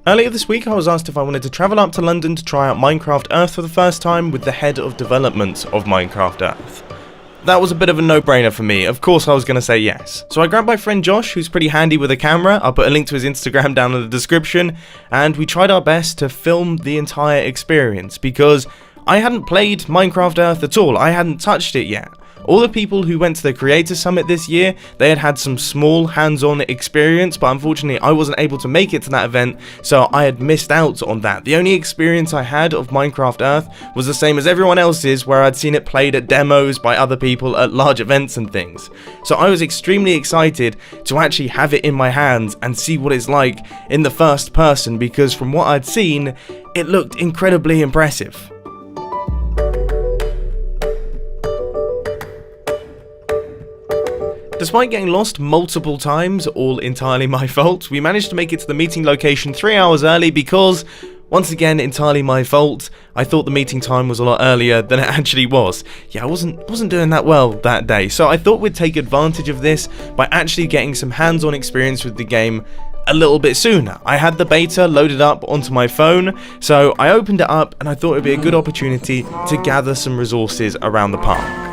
Earlier this week I was asked if I wanted to travel up to London to try out Minecraft Earth for the first time with the head of development of Minecraft Earth. That was a bit of a no-brainer for me. Of course I was going to say yes. So I grabbed my friend Josh, who's pretty handy with a camera. I'll put a link to his Instagram down in the description, and we tried our best to film the entire experience because I hadn't played Minecraft Earth at all. I hadn't touched it yet. All the people who went to the Creator Summit this year, they had some small hands-on experience, but unfortunately I wasn't able to make it to that event, so I had missed out on that. The only experience I had of Minecraft Earth was the same as everyone else's, where I'd seen it played at demos by other people at large events and things. So I was extremely excited to actually have it in my hands and see what it's like in the first person, because from what I'd seen, it looked incredibly impressive. Despite getting lost multiple times, all entirely my fault, we managed to make it to the meeting location 3 hours early because, once again, entirely my fault. I thought the meeting time was a lot earlier than it actually was. Yeah, I wasn't doing that well that day, so I thought we'd take advantage of this by actually getting some hands-on experience with the game a little bit sooner. I had the beta loaded up onto my phone, so I opened it up and I thought it'd be a good opportunity to gather some resources around the park.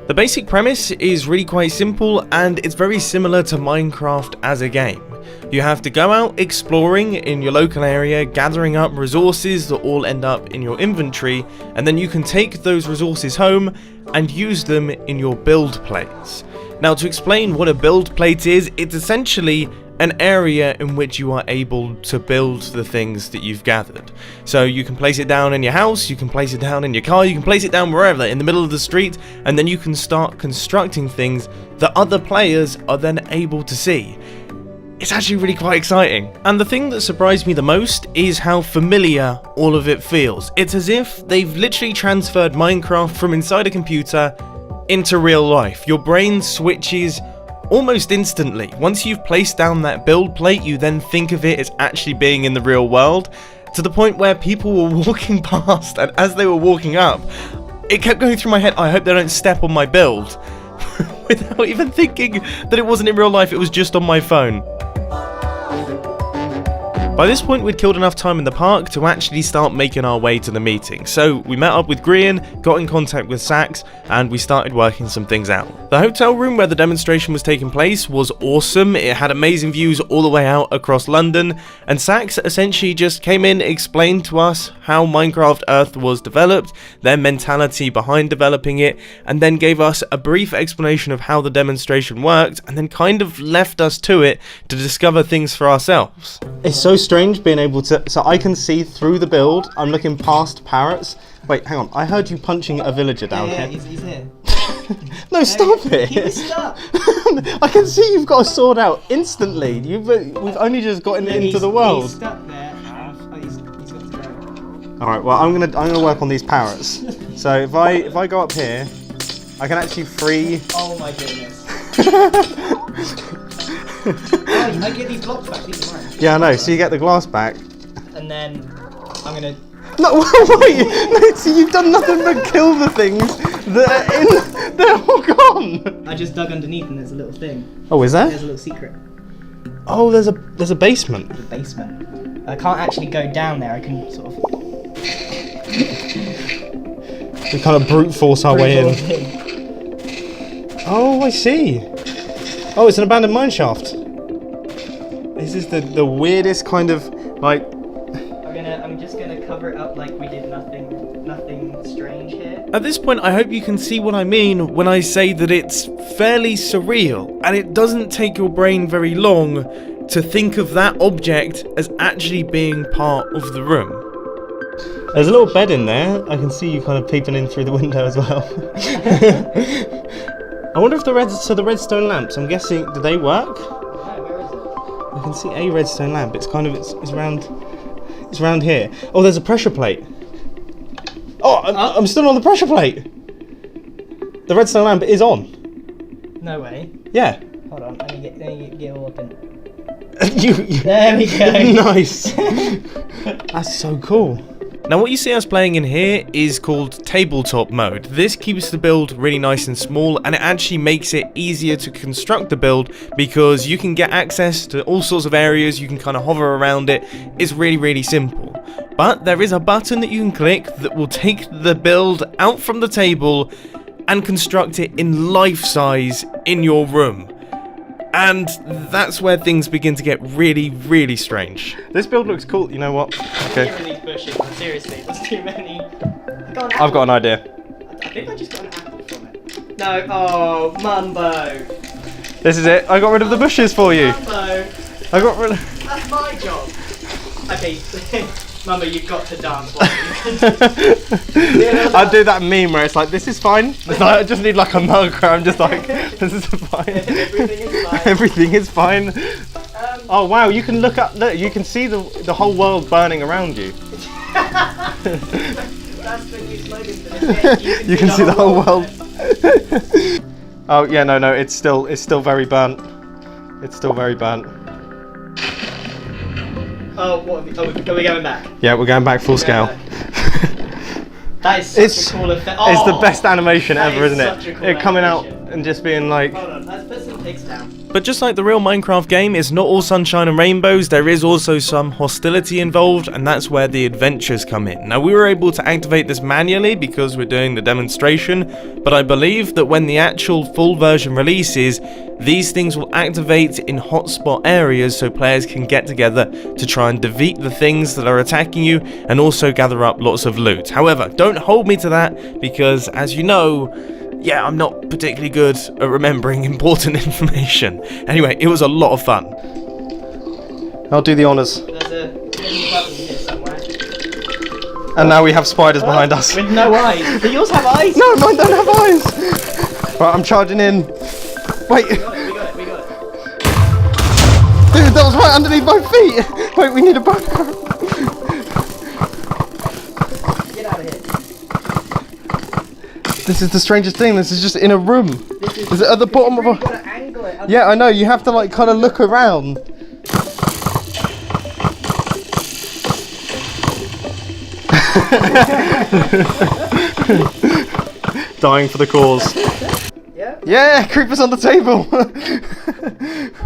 The basic premise is really quite simple, and it's very similar to Minecraft as a game. You have to go out exploring in your local area, gathering up resources that all end up in your inventory, and then you can take those resources home and use them in your build plates. Now, to explain what a build plate is, it's essentially an area in which you are able to build the things that you've gathered. So you can place it down in your house, you can place it down in your car, you can place it down wherever, in the middle of the street, and then you can start constructing things that other players are then able to see. It's actually really quite exciting. And the thing that surprised me the most is how familiar all of it feels. It's as if they've literally transferred Minecraft from inside a computer into real life. Your brain switches almost instantly. Once you've placed down that build plate, you then think of it as actually being in the real world, to the point where people were walking past, and as they were walking up, it kept going through my head, I hope they don't step on my build, without even thinking that it wasn't in real life, it was just on my phone. By this point, we'd killed enough time in the park to actually start making our way to the meeting. So we met up with Grian, got in contact with Sax, and we started working some things out. The hotel room where the demonstration was taking place was awesome. It had amazing views all the way out across London, and Sax essentially just came in, explained to us how Minecraft Earth was developed, their mentality behind developing it, and then gave us a brief explanation of how the demonstration worked, and then kind of left us to it to discover things for ourselves. It's so strange being able to, so I can see through the build. I'm looking past parrots. Wait, hang on, I heard you punching a villager down here. He's here. No, stop it! He was stuck. I can see you've got a sword out instantly. We've only just gotten into the world. He's stuck there. He's got to go. All right, well I'm gonna work on these parrots. So if I go up here, I can actually free. Oh my goodness. I get these blocks back, these are mine. Yeah, I know, so you get the glass back. And then I'm gonna... No, wait! No, see, you've done nothing but kill the things that are in... They're all gone! I just dug underneath and there's a little thing. Oh, is there? There's a little secret. Oh, there's a basement. There's a basement. I can't actually go down there, I can sort of... We kind of brute force our way in. Oh, I see. Oh, it's an abandoned mine shaft. This is the weirdest kind of, like... I'm just gonna cover it up like we did nothing strange here. At this point, I hope you can see what I mean when I say that it's fairly surreal, and it doesn't take your brain very long to think of that object as actually being part of the room. There's a little bed in there. I can see you kind of peeping in through the window as well. I wonder if the redstone lamps, I'm guessing, do they work? No, where is it? I can see a redstone lamp. It's kind of, it's around here. Oh, there's a pressure plate. Oh, I'm still on the pressure plate. The redstone lamp is on. No way. Yeah. Hold on, let me get all up in. you There we go. Nice. That's so cool. Now what you see us playing in here is called tabletop mode. This keeps the build really nice and small, and it actually makes it easier to construct the build because you can get access to all sorts of areas, you can kind of hover around it. It's really simple. But there is a button that you can click that will take the build out from the table and construct it in life size in your room. And that's where things begin to get really strange. This build looks cool, you know what? Okay. These bushes, but seriously, there's too many. I've got an idea. I think I just got an apple from it. No, oh, Mumbo. This is it. I got rid of the bushes for you. Mumbo. I got rid of... That's my job. Okay, Mumbo, you've got to dance. I'd do that meme where it's like, this is fine. It's like, I just need like a mug where I'm just like, this is fine. Everything is fine. Everything is fine. Oh wow, you can look up, look, you can see the whole world burning around you. That's the new slogan for this game. You can see the whole world. Oh yeah, no, it's still very burnt. It's still very burnt. Oh, what are we going back? Yeah, we're going back full scale. That is such a cool effect. It's the best animation ever, isn't it? Such a cool It coming out animation. and just being like... Hold on, let's put some pigs down. But just like the real Minecraft game, it's not all sunshine and rainbows, there is also some hostility involved, and that's where the adventures come in. Now we were able to activate this manually because we're doing the demonstration, but I believe that when the actual full version releases, these things will activate in hotspot areas so players can get together to try and defeat the things that are attacking you and also gather up lots of loot. However, don't hold me to that because, as you know, yeah, I'm not particularly good at remembering important information. Anyway, it was a lot of fun. I'll do the honours. There's a button here somewhere. And now we have spiders behind us. With no eyes. Do yours have eyes? No, mine don't have eyes. Right, I'm charging in. Wait. We got it. Dude, that was right underneath my feet. Wait, we need a bow. Get out of here. This is the strangest thing. This is just in a room. Is it at the bottom of a... Gotta angle it. Yeah, I know. You have to like kind of look around. Dying for the cause. Yeah? Yeah, creepers on the table.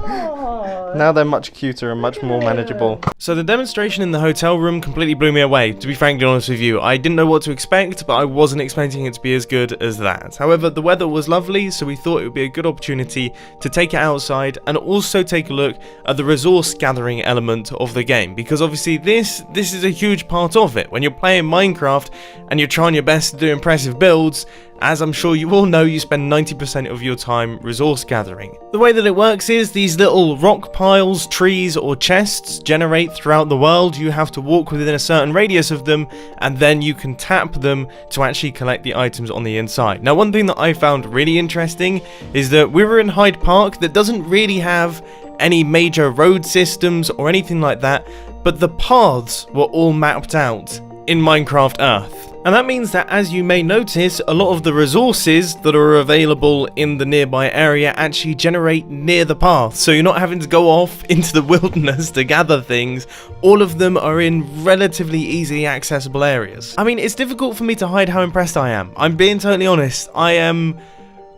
Oh, Now they're much cuter and much more manageable. So the demonstration in the hotel room completely blew me away, to be frankly honest with you. I didn't know what to expect, but I wasn't expecting it to be as good as that. However, the weather was lovely, so we thought it would be a good opportunity to take it outside and also take a look at the resource gathering element of the game, because obviously this is a huge part of it. When you're playing Minecraft and you're trying your best to do impressive builds, as I'm sure you all know, you spend 90% of your time resource gathering. The way that it works is these little rock piles, trees or chests generate throughout the world. You have to walk within a certain radius of them and then you can tap them to actually collect the items on the inside. Now one thing that I found really interesting is that we were in Hyde Park that doesn't really have any major road systems or anything like that, but the paths were all mapped out in Minecraft Earth. And that means that, as you may notice, a lot of the resources that are available in the nearby area actually generate near the path, so you're not having to go off into the wilderness to gather things. All of them are in relatively easily accessible areas. I mean, it's difficult for me to hide how impressed I am. I'm being totally honest. I am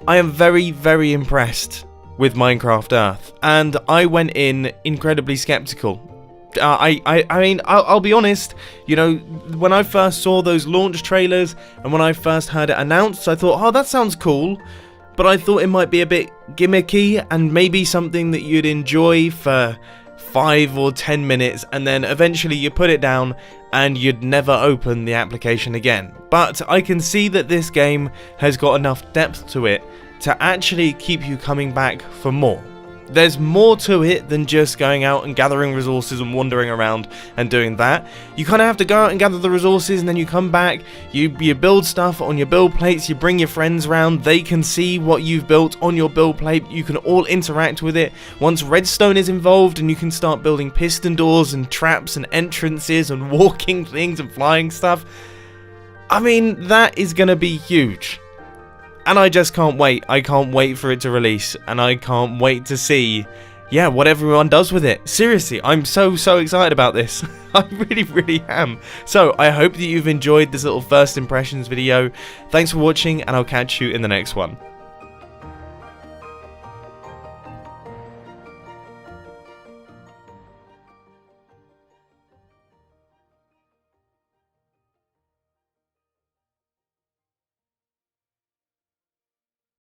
very impressed with Minecraft Earth, and I went in incredibly skeptical. I mean, I'll be honest, you know, when I first saw those launch trailers and when I first heard it announced, I thought, oh, that sounds cool, but I thought it might be a bit gimmicky and maybe something that you'd enjoy for 5 or 10 minutes and then eventually you put it down and you'd never open the application again. But I can see that this game has got enough depth to it to actually keep you coming back for more. There's more to it than just going out and gathering resources and wandering around and doing that. You kind of have to go out and gather the resources and then you come back, you build stuff on your build plates, you bring your friends around, they can see what you've built on your build plate, you can all interact with it. Once redstone is involved and you can start building piston doors and traps and entrances and walking things and flying stuff. I mean, that is going to be huge. And I just can't wait. I can't wait for it to release, and I can't wait to see yeah, what everyone does with it. Seriously, I'm so excited about this. I really am. So I hope that you've enjoyed this little first impressions video. Thanks for watching, and I'll catch you in the next one.